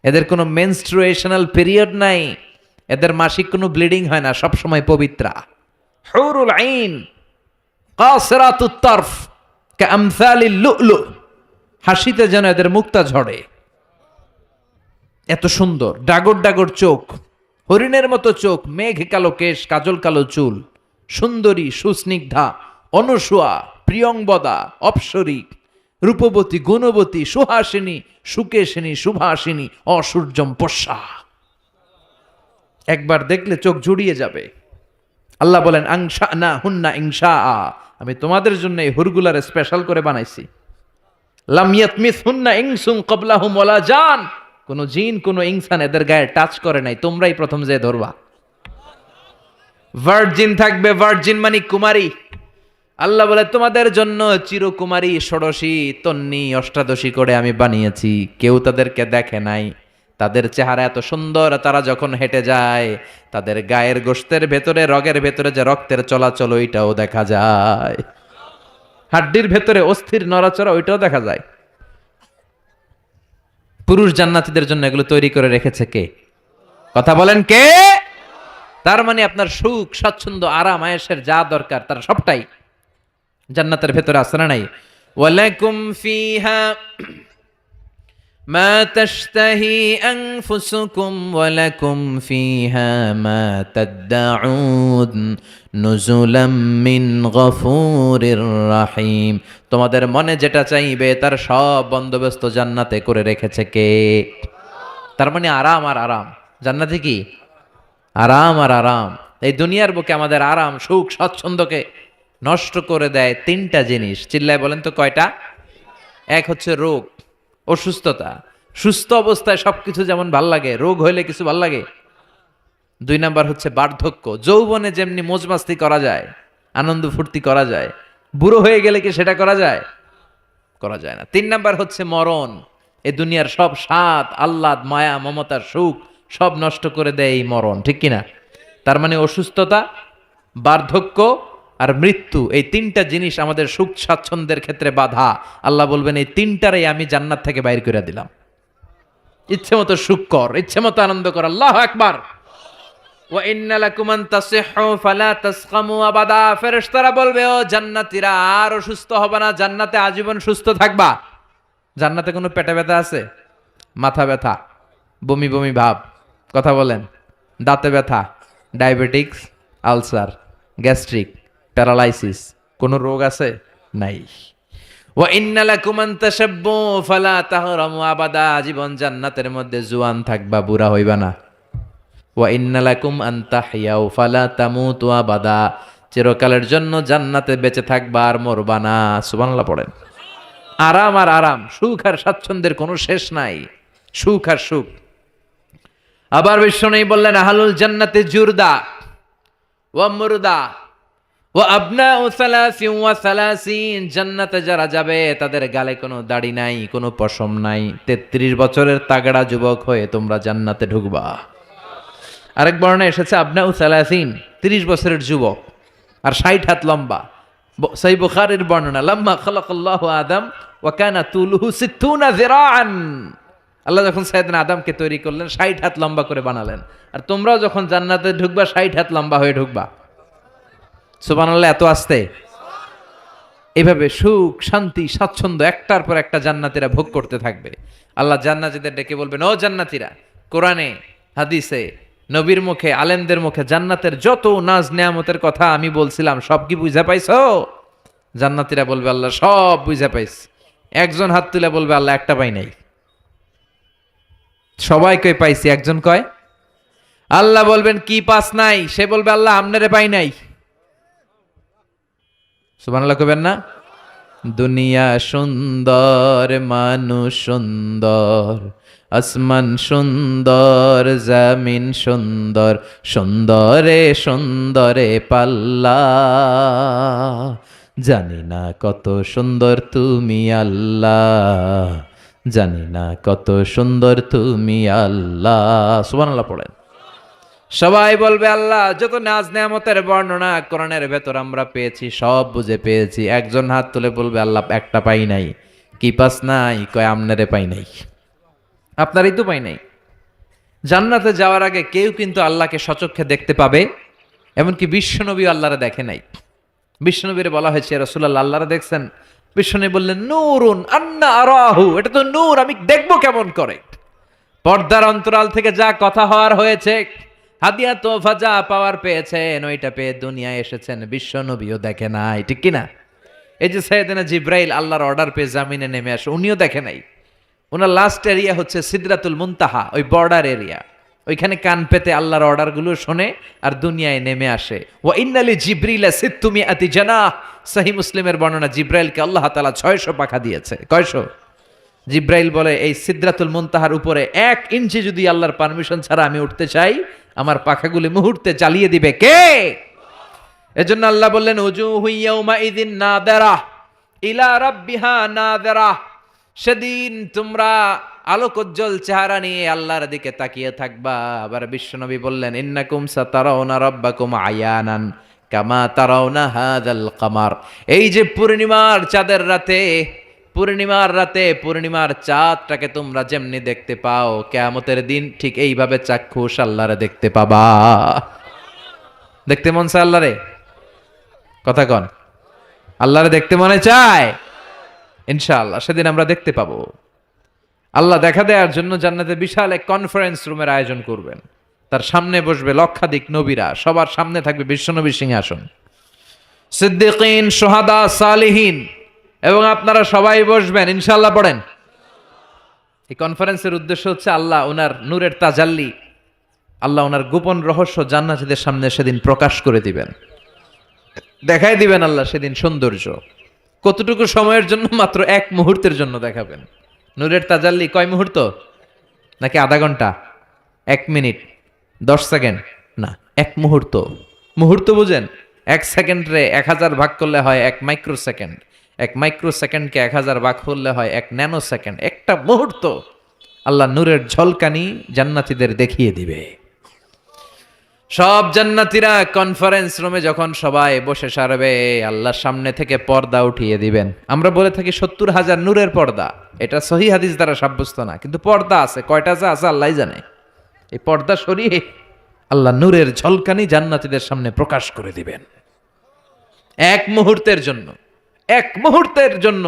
এদের কোনো মেনস্ট্রুয়েশনাল পিরিয়ড নাই, এদের মাসিক কোনো ব্লিডিং হয় না, সব সময় পবিত্রা। হুরুল আইন কাসিরাতুত তারফ কাআমসালিল লুলু, হাসিতে যেন এদের মুক্তা ঝরে, এত সুন্দর। ডাগর ডাগর চোখ, হরিণের মতো চোখ, মেঘ কালো কেশ, কাজল কালো চুল, সুন্দরী, সুস্নিগ্ধা, অনুসুয়া, প্রিয়ংবদা, অপ্সরী, রূপবতী, গুণবতী, সুহাসিনী, সুকেশিনী, সুভাসিনী, অসূর্যম পোষা। একবার দেখলে চোখ জুড়িয়ে যাবে। আল্লাহ বলেন আংশা না হুন্না ইংশা, আমি তোমাদের জন্য এই হুরগুলার স্পেশাল করে বানাইছি। লাম ইয়াতমিস হুন্না ইনসুন ক্বাবলাহুম ওয়ালা জান, কোন জিন কোন ইনসান এদের গায়ে টাচ করে নাই, তোমরাই প্রথম যে ধরবা। ভার্জিন থাকবে, ভার্জিন মানে কুমারী। আল্লাহ বলে তোমাদের জন্য চিরকুমারী, ষোড়শী, তন্নি, অষ্টাদশী করে আমি বানিয়েছি, কেউ তাদেরকে দেখে নাই। তাদের চেহারা এত সুন্দর, তারা যখন হেঁটে যায় তাদের গায়ের গোশতের ভেতরে, রগের ভেতরে যে রক্তের চলাচল ওইটাও দেখা যায়, হাড্ডির ভেতরে অস্থির নড়াচড়া ওইটাও দেখা যায়। পুরুষ জান্নাতীদের জন্য এগুলো তৈরি করে রেখেছে কে? কথা বলেন কে? তার মানে আপনার সুখ, স্বাচ্ছন্দ্য, আরাম, আয়েশের যা দরকার তার সবটাই জান্নাতের ভেতরে আছে না নাই? ওয়ালাকুম ফিহা মা তাশতাহি আনফুসুকুম ওয়ালাকুম ফিহা মা তাদউন নুজুলাম মিন গফুরির রাহিম। তোমাদের মনে যেটা চাইবে তার সব বন্দোবস্ত জান্নাতে করে রেখেছে কে? তার মানে আরাম আর আরাম। জান্নাতে কি? আরাম আর আরাম। এই দুনিয়ার বুকে আমাদের আরাম, সুখ, স্বাচ্ছন্দ্যকে নষ্ট করে দেয় তিনটা জিনিস। চিল্লায় বলেন তো কয়টা? এক হচ্ছে রোগ, অসুস্থতা। সুস্থ অবস্থায় সবকিছু যেমন ভাল লাগে, রোগ হইলে কিছু ভাল লাগে। দুই নাম্বার হচ্ছে বার্ধক্য। যৌবনে যেমনি মজমাস্তি করা যায়, আনন্দ ফুর্তি করা যায়, বুড়ো হয়ে গেলে কি সেটা করা যায়? করা যায় না। তিন নাম্বার হচ্ছে মরণ। এই দুনিয়ার সব স্বাদ, আহ্লাদ, মায়া, মমতার সুখ সব নষ্ট করে দেয় এই মরণ, ঠিক কিনা? তার মানে অসুস্থতা, বার্ধক্য আর মৃত্যু, এই তিনটা জিনিস আমাদের সুখ স্বাচ্ছন্দ্যের ক্ষেত্রে বাধা। আল্লাহ বলবেন এই তিনটারই আমি জান্নাত থেকে বাইর করে দিলাম। ইচ্ছে মতো সুখ কর, ইচ্ছে মতো আনন্দ কর। আল্লাহু আকবার। ওয়া ইন্না লাকুম আন তাসিহু ফালা তাসকামু আবাদা। ফেরেশতারা বলবে ও জান্নাতীরা আর অসুস্থ হবে না, জান্নাতে আজীবন সুস্থ থাকবা। জান্নাতে কোনো পেটে ব্যথা আছে? মাথা ব্যথা, বমি বমি ভাব, কথা বলেন, দাঁতে ব্যথা, ডায়াবেটিক্স, আলসার, গ্যাস্ট্রিক, প্যারালাইসিস, কোনো রোগ আছে? নাই। ওয়া ইন্না লাকুম আন তাশাব্বু ফালা তাহরামু আবাদা। জীবন জান্নাতের মধ্যে জোয়ান থাকবা, বুড়া হইবা না। ওয়া ইন্না লাকুম আন তাহইয়াউ ফালা তামুতু আবাদা। চিরকালের জন্য জান্নাতে বেঁচে থাকবা আর মরবা না। সুবহানাল্লাহ পড়েন। আরাম আর আরাম, সুখ আর স্বাচ্ছন্দ্যের কোনো শেষ নাই। সুখ আর সুখ। আবার বিশ্বনবী বললেন আহলুল জান্নাতে জুরদা ওয়া মুরদা ওয়া আবনাউ সালাসিন ওয়া সালাসিন। জান্নাতে যারা যাবে তাদের গালে কোনো দাড়ি নাই, কোনো পশম নাই। 33 বছরের তাগড়া যুবক হয়ে তোমরা জান্নাতে ঢুকবা। আরেক বর্ণনায় এসেছে আবনাউ সালাসিন, 30 বছরের যুবক আর 60 হাত লম্বা। সহিহ বুখারীর বর্ণনা, লাম্মা খালাকাল্লাহু আদম ওয়া কানা তুলুহু 60 যিরাআন। আল্লাহ যখন সাইয়েদনা আদমকে তৈরি করলেন 60 হাত লম্বা করে বানালেন। আর তোমরাও যখন জান্নাতে ঢুকবা 60 হাত লম্বা হয়ে ঢুকবা। সুবহানাল্লাহ। এত আস্তে। এভাবে সুখ, শান্তি, স্বাচ্ছন্দ্য একটার পর একটা জান্নাতীরা ভোগ করতে থাকবে। আল্লাহ জান্নাতীদের ডেকে বলবেন ও জান্নাতীরা, কোরআনে হাদিসে নবীর মুখে, আলেমদের মুখে জান্নাতের যত নাজ নেয়ামতের কথা আমি বলছিলাম সব কি বুঝা পাইছো? জান্নাতীরা বলবে আল্লাহ সব বুঝা পাইছি। একজন হাত তুলে বলবে আল্লাহ একটা পাই নাই। সবাই কই পাইছি, একজন কয় আল্লাহ বলবেন কি পাস নাই? সে বলবে আল্লাহ আমনেরে পাই নাই। সুবহানাল্লাহ কইবেন না? দুনিয়া সুন্দর, মানুষ সুন্দর, আসমান সুন্দর, জমিন সুন্দর, সুন্দরে সুন্দরে পাল্লা। জানি না কত সুন্দর তুমি আল্লাহ, জানি না কত সুন্দর তুমি আল্লাহ। সুবহানাল্লাহ পড়েন। সবাই বলবে আল্লাহ যত নাজ নেয়ামতের বর্ণনা কোরআনের ভেতর আমরা পেয়েছি সব বুঝে পেয়েছি। একজন হাত তুলে বলবে আল্লাহ একটা পাই নাই। কি পাস নাই? কয় আমনারে পাই নাই। আপনারই তো পাই নাই। জান্নাতে যাওয়ার আগে কেউ কিন্তু আল্লাহকে সচক্ষে দেখতে পাবে, এমনকি বিশ্বনবী আল্লাহরে দেখে নাই। বিশ্বনবীর বলা হয়েছে রাসূলুল্লাহ আল্লাহরে দেখছেন? বিশ্বনবী বললেন নূরুন আন্না আরাহু, এটা তো নূর, আমি দেখবো কেমন করে? পর্দার অন্তরাল থেকে যা কথা হওয়ার হয়েছে, হাদিয়া তোফা যা পাওয়ার পেয়েছেন, ওইটা পেয়ে দুনিয়ায় এসেছেন, বিশ্ব নবীও দেখে নাই, ঠিক কিনা? এই যে সাইয়েদনা জিব্রাইল আল্লাহর অর্ডার পেয়ে জামিনে নেমে আসে, উনিও দেখে নাই। ওনার লাস্ট এরিয়া হচ্ছে সিদরাতুল মুনতাহা, ওই বর্ডার এরিয়া। ওইখানে কান পেতে আল্লাহর অর্ডারগুলো শোনে আর দুনিয়ায় নেমে আসে। ওয়া ইন্নালি জিব্রিলা সিত্তুমিআতি জানাহ, সহিহ মুসলিমের বর্ণনা, জিব্রাইলকে আল্লাহ তাআলা 600 পাখা দিয়েছে। কয়শো? জিব্রাইল বলে এই সিদরাতুল মুনতাহার উপরে 1 ইঞ্চি যদি আল্লাহর পারমিশন ছাড়া আমি উঠতে চাই, আমার পাখাগুলি মুহূর্তে জ্বালিয়ে দিবে কে? এজন্য আল্লাহ বললেন উজুহু ইয়াউমা ইযিন নাদিরা ইলা রাব্বিহা নাদিরা, সেদিন তোমরা আলোকোজ্জ্বল চেহারা নিয়ে আল্লাহর দিকে তাকিয়ে থাকবা। আবার বিশ্বনবী বললেন ইন্নাকুম সাতারাউনা রাব্বাকুম আয়ানান কামা তারাউনা হাযাল কামার, এই যে পূর্ণিমার চাঁদের রাতে, পূর্ণিমার চাঁদটাকে তোমরা যেমনি দেখতে পাও, কিয়ামতের দিন ঠিক এইভাবে চাক্ষুষ আল্লাহরে দেখতে পাবা। দেখতে মন চায় আল্লাহরে? কথা কন, আল্লাহরে দেখতে মনে চায়? ইনশাআল্লাহ সেদিন আমরা দেখতে পাবো। আল্লাহ দেখা দেওয়ার জন্য জান্নাতে বিশাল এক কনফারেন্স রুমের আয়োজন করবেন। তার সামনে বসবে লক্ষাধিক নবীরা, সবার সামনে থাকবে বিশ্বনবীর সিংহাসন, সিদ্দিকিন, শুহাদা, সালিহিন, এবং আপনারা সবাই বসবেন ইনশাআল্লাহ। পড়েন। এই কনফারেন্সের উদ্দেশ্য হচ্ছে আল্লাহ ওনার নূরের তাজাল্লি, আল্লাহ ওনার গোপন রহস্য জান্নাতীদের সামনে সেদিন প্রকাশ করে দিবেন, দেখাই দিবেন আল্লাহ সেদিন সৌন্দর্য। কতটুকু সময়ের জন্য? মাত্র 1 মুহূর্তের জন্য দেখাবেন। নূরের তাজাল্লি কয় মুহূর্ত? নাকি আধা ঘন্টা, 1 মিনিট, 10 সেকেন্ড? না, 1 মুহূর্ত। মুহূর্ত বুঝেন? 1 সেকেন্ডে 1000 ভাগ করলে হয় 1 মাইক্রো সেকেন্ড, 1 মাইক্রো সেকেন্ডকে 1000 ভাগ করলে হয় 1 ন্যানো সেকেন্ড। একটা মুহূর্ত আল্লাহ নূরের ঝলকানি জান্নাতীদের দেখিয়ে দিবে। সব জান্নাতীরা কনফারেন্স রুমে যখন সবাই বসে সারবে, আল্লাহর সামনে থেকে পর্দা উঠিয়ে দিবেন। আমরা বলে থাকি 70,000 নূরের পর্দা, এটা সহিহ হাদিস দ্বারা সাব্যস্ত না, কিন্তু পর্দা আছে। কয়টা যে আছে আল্লাহই জানে। এই পর্দা সরিয়ে আল্লাহ নূরের ঝলকানি জান্নাতীদের সামনে প্রকাশ করে দিবেন। 1 মুহূর্তের জন্য, 1 মুহূর্তের জন্য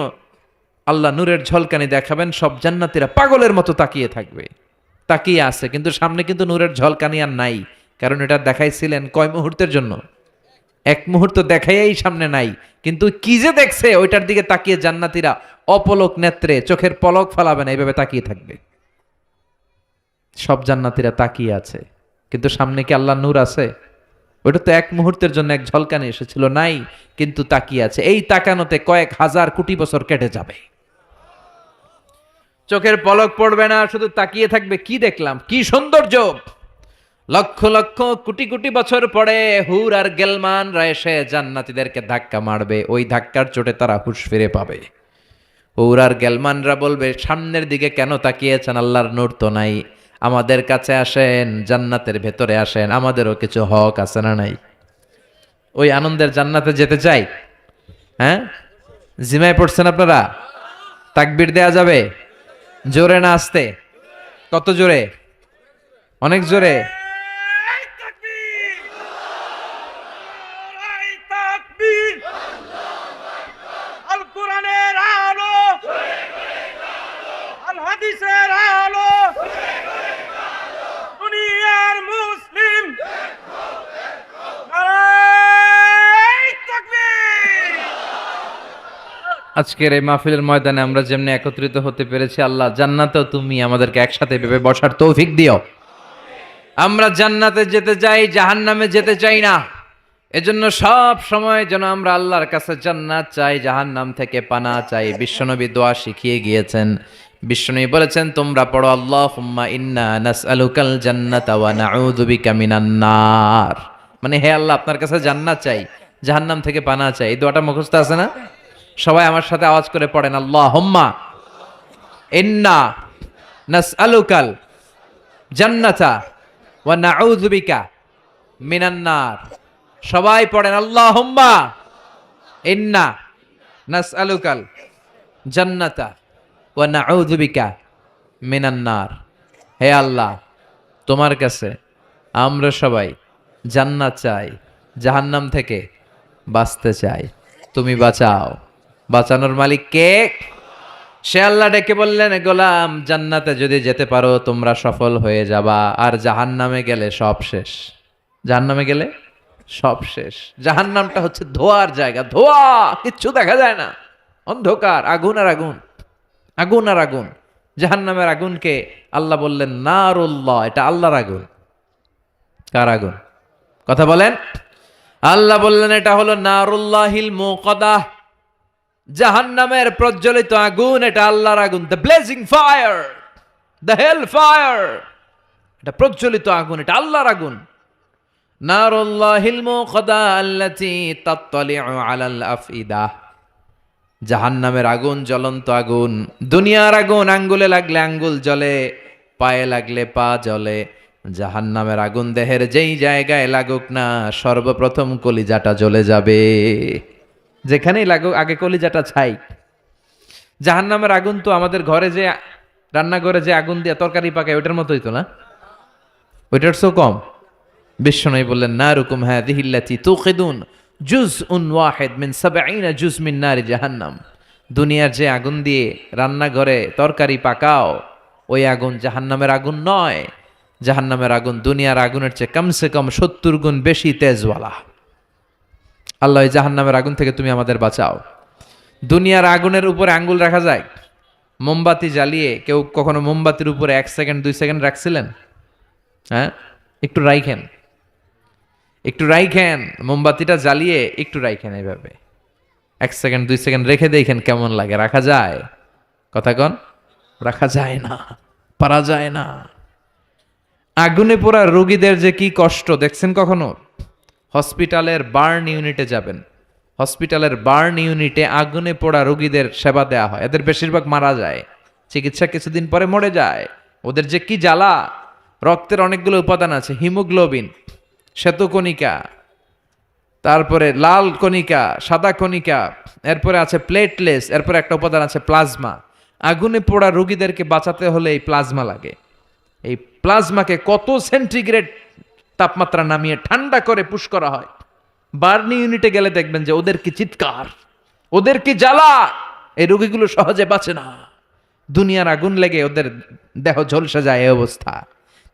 আল্লাহ নূরের ঝলকানি দেখাবেন। সব জান্নাতীরা পাগলের মতো তাকিয়ে থাকবে, তাকিয়ে আছে, কিন্তু সামনে কিন্তু নূরের ঝলকানি আর নাই। কারণ এটা দেখাইছিলেন কয় মুহূর্তের জন্য? 1 মুহূর্ত দেখাইয়াই সামনে নাই, কিন্তু কি যে দেখছে ওইটার দিকে তাকিয়ে জান্নাতীরা অপলক নেত্রে, চোখের পলক ফালাবে না, এইভাবে তাকিয়ে থাকবে। সব জান্নাতীরা তাকিয়ে আছে, কিন্তু সামনে কি আল্লাহ নূর আছে? ওইটা তো 1 মুহূর্তের জন্য এক ঝলকানি এসেছিল, নাই, কিন্তু তাকিয়ে আছে। এই তাকানোতে কয়েক হাজার কোটি বছর কেটে যাবে, চোখের পলক পড়বে না, শুধু তাকিয়ে থাকবে। কি দেখলাম, কি সৌন্দর্য! লক্ষ লক্ষ কোটি কোটি বছর পরে হুর আর গেলমানরা এসে জান্নাতীদেরকে ধাক্কা মারবে। ওই ধাক্কার চোটে তারা হুঁশ ফিরে পাবে। হুর আর গেলমানরা বলবে সামনের দিকে কেন তাকিয়েছেন? আল্লাহর নূর তো নাই, আমাদের কাছে আসেন, জান্নাতের ভেতরে আসেন, আমাদেরও কিছু হক আছে না নাই? ওই আনন্দের জান্নাতে যেতে চাই। হ্যাঁ, জিমায় পড়ছেন আপনারা? তাকবীর দেয়া যাবে? জোরে না আস্তে? কত জোরে? অনেক জোরে। আল কোরআনের আলো, আল হাদিসের আলো, দুনিয়ার মুসলিম আজকের এই মাহফিলের ময়দানে আমরা যেমনি একত্রিত হতে পেরেছি, আল্লাহ জান্নাতেও তুমি আমাদেরকে একসাথে ভেবে বসার তৌফিক দিও। আমরা জান্নাতে যেতে চাই, জাহান্নামে যেতে চাই না। এজন্য সব সময় যেন আমরা আল্লাহর কাছে জান্নাত চাই, জাহান্নাম থেকে পানা চাই। বিশ্বনবী দোয়া শিখিয়ে গিয়েছেন। বিশ্বনবী বলেছেন, তোমরা পড়ো আল্লাহুম্মা ইন্না নাসআলুকাল জান্নাতা ওয়া নাউযু বিকা মিনান নার। মানে হে আল্লাহ, আপনার কাছে জান্নাত চাই, জাহান্নাম থেকে পানা চাই। এই দোয়াটা মুখস্থ আছে না? সবাই আমার সাথে আওয়াজ করে পড়েন, আল্লাহুম্মা ইন্না নাসআলুকাল জান্নাতা ওয়া নাউযু বিকা মিনান নার। সবাই পড়েন, আল্লাহুম্মা ইন্না নাসআলুকাল জান্নাতা ওয়া নাউযু বিকা মিনান নার। হে আল্লাহ, তোমার কাছে আমরা সবাই জান্নাত চাই, জাহান্নাম থেকে বাঁচতে চাই। তুমি বাঁচাও। বাঁচানোর মালিক কে? সে আল্লাহ ডেকে বললেন, গোলাম জান্নাতে যদি যেতে পারো তোমরা সফল হয়ে যাবা, আর জাহান্নামে গেলে সব শেষ। জাহান্নামে গেলে সব শেষ। জাহান্নামটা হচ্ছে ধোয়ার জায়গা, ধোয়া, কিচ্ছু দেখা যায় না, অন্ধকার, আগুন আর আগুন, আগুন আর আগুন। জাহান্নামের আগুনকে আল্লাহ বললেন নারুল্লাহ, এটা আল্লাহর আগুন। কার আগুন? কথা বলেন। আল্লাহ বললেন এটা হলো নারুল্লাহিল মুকাদা, জাহান্নামের প্রজ্বলিত আগুন, এটা আল্লাহর আগুন। The blazing fire, the hell fire, এটা প্রজ্বলিত আগুন, এটা আল্লাহর আগুন। নারুল্লাহিল মুকাদা আল্লাতী তাত্তালিউ আলাল আফইদা, জাহান্নামের আগুন জ্বলন্ত আগুন। দুনিয়ার আগুন আঙ্গুলে লাগলে আঙ্গুল জ্বলে, পায়ে লাগলে পা জ্বলে। জাহান্নামের আগুন দেহের যেই জায়গায় লাগুক না, সর্বপ্রথম কলিজাটা জ্বলে যাবে। যেখানেই লাগুক আগে কলিজাটা ছাই। জাহান্নামের আগুন তো আমাদের ঘরে যে রান্নাঘরে যে আগুন দিয়ে তরকারি পাকায় ওইটার মতোই তো না, ওইটার চেয়েও কম। বিশ্বনবী বললেন, নারুকুম হাযিহিল্লাতী তুকিদুন জুজউন ওয়াহিদ মিন ৭০ জুজ মিন নারি জাহান্নাম। দুনিয়ার যে আগুন দিয়ে রান্নাঘরে তরকারি পাকাও, ওই আগুন জাহান্নামের আগুন নয়। জাহান্নামের আগুন দুনিয়ার আগুনের চেয়ে কমসে কম ৭০ গুণ বেশি তেজওয়ালা। আল্লাহ, এই জাহান্নামের আগুন থেকে তুমি আমাদের বাঁচাও। দুনিয়ার আগুনের উপরে আঙ্গুল রাখা যায়? মোমবাতি জ্বালিয়ে কেউ কখনো মোমবাতির উপরে ১ সেকেন্ড ২ সেকেন্ড রাখছিলেন? হ্যাঁ, একটু রাইখেন, একটু রাইখেন, মোমবাতিটা জ্বালিয়ে একটু রাইখেন, এইভাবে ১ সেকেন্ড ২ সেকেন্ড রেখে দেখেন কেমন লাগে। রাখা যায়? কথা কন। রাখা যায় না, পারা যায় না। আগুনে পোড়া রোগীদের যে কি কষ্ট দেখছেন কখনো? হসপিটালের বার্ন ইউনিটে যাবেন, হসপিটালের বার্ন ইউনিটে আগুনে পোড়া রোগীদের সেবা দেয়া হয়। এদের বেশিরভাগ মারা যায়, চিকিৎসা কিছুদিন পরে মরে যায়। ওদের যে কি জ্বালা। রক্তের অনেকগুলো উপাদান আছে, হিমোগ্লোবিন, শ্বেতকণিকা, তারপরে লাল কণিকা, সাদা কণিকা, এরপরে আছে প্লেটলেস, এরপরে একটা উপাদান আছে প্লাজমা। আগুনে পোড়া রোগীদেরকে বাঁচাতে হলে এই প্লাজমা লাগে। এই প্লাজমাকে কত সেন্টিগ্রেড তাপমাত্রা নামিয়ে ঠান্ডা করে পুশ করা হয়। বার্নি ইউনিটে গেলে দেখবেন যে ওদের কি চিৎকার, ওদের কি জ্বালা। এই রোগীগুলো সহজে বাঁচে না, দুনিয়ার আগুন লেগে ওদের দেহ ঝলসে যায়, এই অবস্থা।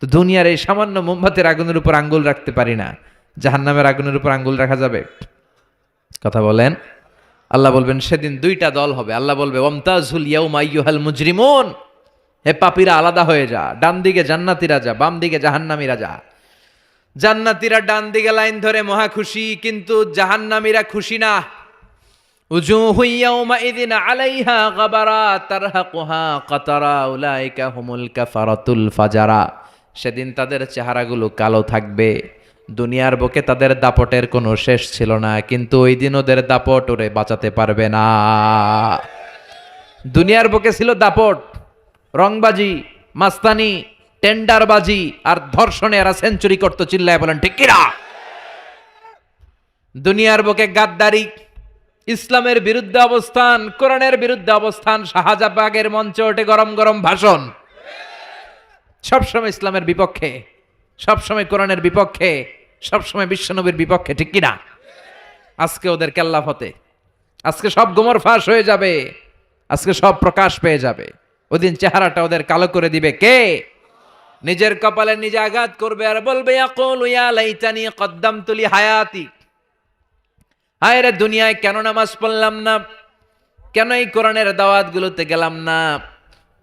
তো দুনিয়ার এই সামান্য মোমবাতির আগুনের উপর আঙ্গুল রাখতে পারি না, জাহান্নামের আগুনের উপর আঙ্গুল রাখা যাবে? কথা বলেন। আল্লাহ বলবেন সেদিন দুইটা দল হবে। আল্লাহ বলবে, ওয়ামতাজুল ইয়াউমা আইয়ুহাল মুজরিমুন, হে পাপীরা আলাদা হয়ে যা। ডান দিকে জান্নাতীরা যা, বাম দিকে জাহান্নামীরা যা। জান্নাতীরা ডান দিকে লাইন ধরে মহা খুশি, কিন্তু জাহান্নামীরা খুশি না। উজুহু ইয়াউমাইযিন আলাইহা গাবারা তারহাকুহা কাতারা উলাইকা হুমুল কাফারাতুল ফাজারা। সেদিন তাদের চেহারাগুলো কালো থাকবে। দুনিয়ার বুকে তাদের দাপটের কোনো শেষ ছিল না, কিন্তু ওই দিন ওদের দাপট ওরে বাঁচাতে পারবে না। দুনিয়ার বুকে ছিল দাপট, রংবাজি, মাস্তানি, টেন্ডারবাজি আর ধর্ষণে এরা সেঞ্চুরি করতো। চিল্লায় বলেন ঠিক কিনা? দুনিয়ার বুকে গাদ্দারি, ইসলামের বিরুদ্ধে অবস্থান, কোরআনের বিরুদ্ধে অবস্থান, শাহজাবাগের মঞ্চে ওঠে গরম গরম ভাষণ, সবসময় ইসলামের বিপক্ষে, সবসময় কোরআনের বিপক্ষে, সবসময় বিশ্বনবীর বিপক্ষে। ঠিক কিনা? আজকে ওদের কেল্লা ফতে, আজকে সব গোমর ফাঁস হয়ে যাবে, আজকে সব প্রকাশ পেয়ে যাবে। ওদিন চেহারাটা ওদের কালো করে দিবে কে? নিজের কপালে নিজে আঘাত করবে আর বলবে, ইয়াকুলু ইয়া লাইতানি কদ্দামতু লি হায়াতি, হায় রে দুনিয়ায় কেন নামাজ পড়লাম না, কেন এই কোরআনের দাওয়াতগুলোতে গেলাম না?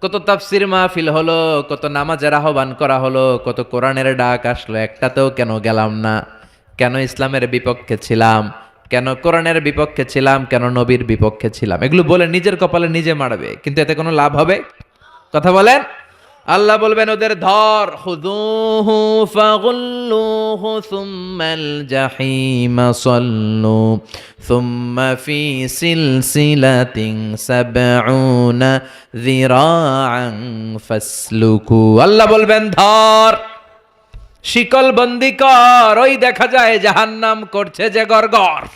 কত তাফসির মাহফিল হলো, কত নামাজের আহ্বান করা হলো, কত কোরআনের ডাক আসলো, একটাতেও কেন গেলাম না? কেন ইসলামের বিপক্ষে ছিলাম? কেন কোরআনের বিপক্ষে ছিলাম? কেন নবীর বিপক্ষে ছিলাম? এগুলো বলে নিজের কপালে নিজে মারবে, কিন্তু এতে কোনো লাভ হবে? কথা বলেন। আল্লাহ বলবেন ওদের ধর, খুযূহু ফাগুল্লুহু সুম্মাল জাহিমা সাল্লু সুম্মা ফি সিলসিলাতিন সাবউনা যিরাআন ফাসলুকু। আল্লাহ বলবেন ধর, শিকল বন্দি কর, ওই দেখা যায় জাহান্নাম করছে যে গড়গড়।